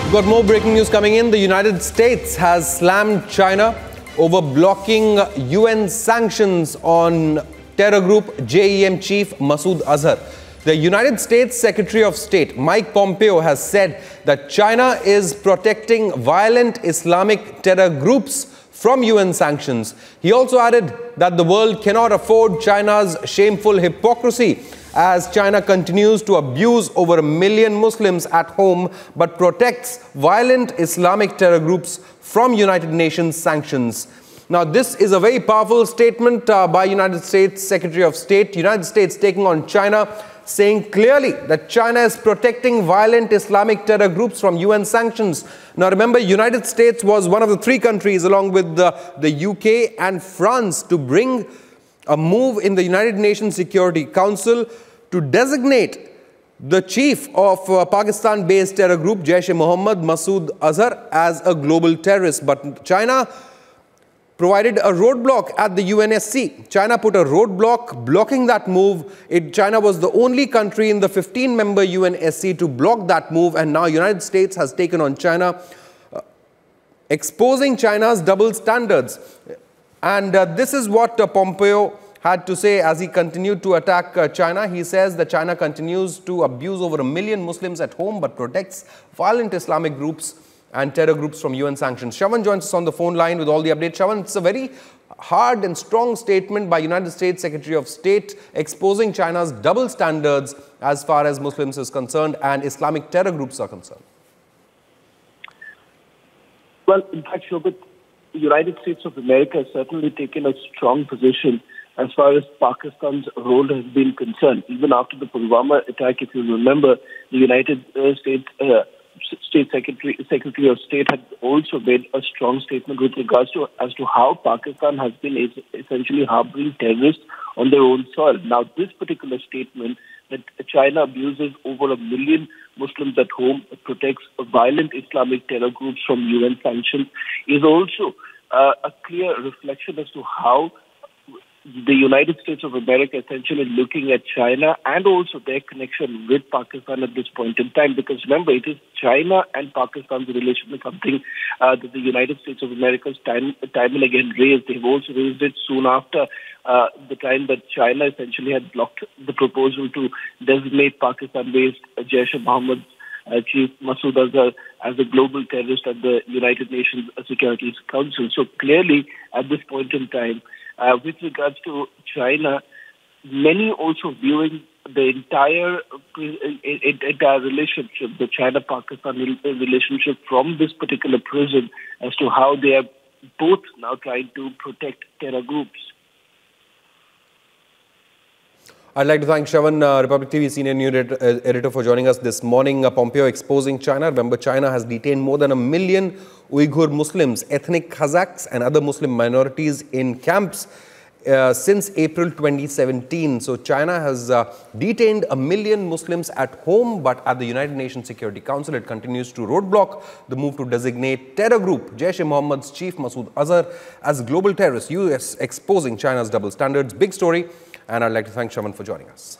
We've got more breaking news coming in. The United States has slammed China over blocking UN sanctions on terror group JEM chief Masood Azhar. The United States Secretary of State Mike Pompeo has said that China is protecting violent Islamic terror groups from UN sanctions. He also added that the world cannot afford China's shameful hypocrisy as China continues to abuse over 1 million Muslims at home but protects violent Islamic terror groups from United Nations sanctions. Now, this is a very powerful statement by United States Secretary of State. United States taking on China, saying clearly that China is protecting violent Islamic terror groups from UN sanctions. Now, remember, United States was one of the 3 countries along with the UK and France to bring a move in the United Nations Security Council to designate the chief of Pakistan-based terror group Jaish-e-Mohammed, Masood Azhar, as a global terrorist. But China provided a roadblock at the UNSC. China put a roadblock blocking that move. China was the only country in the 15-member UNSC to block that move, and now United States has taken on China, exposing China's double standards. And this is what Pompeo had to say as he continued to attack China. He says that China continues to abuse over 1 million Muslims at home but protects violent Islamic groups and terror groups from UN sanctions. Shravan joins us on the phone line with all the updates. Shravan, it's a very hard and strong statement by United States Secretary of State exposing China's double standards as far as Muslims is concerned and Islamic terror groups are concerned. Well, in fact, Shobit, the United States of America has certainly taken a strong position as far as Pakistan's role has been concerned. Even after the Pulwama attack, if you remember, the United States Secretary of State had also made a strong statement with regards to as to how Pakistan has been essentially harboring terrorists on their own soil. Now, this particular statement that China abuses over 1 million Muslims at home, protects violent Islamic terror groups from UN sanctions, is also a clear reflection as to how the United States of America essentially looking at China and also their connection with Pakistan at this point in time. Because remember, it is China and Pakistan's relationship, something that the United States of America has time and again raised. They've also raised it soon after the time that China essentially had blocked the proposal to designate Pakistan-based Jaish-e-Mohammed chief Masood Azhar as a global terrorist at the United Nations Security Council. So clearly, at this point in time, with regards to China, many also viewing the entire relationship, the China-Pakistan relationship, from this particular prism as to how they are both now trying to protect terror groups. I'd like to thank Shravan, Republic TV senior news editor, for joining us this morning. Pompeo exposing China. Remember, China has detained more than 1 million Uyghur Muslims, ethnic Kazakhs and other Muslim minorities in camps since April 2017. So China has detained 1 million Muslims at home, but at the United Nations Security Council, it continues to roadblock the move to designate terror group Jaish-e-Mohammed's chief Masood Azhar as global terrorist. US exposing China's double standards. Big story. And I'd like to thank Shravan for joining us.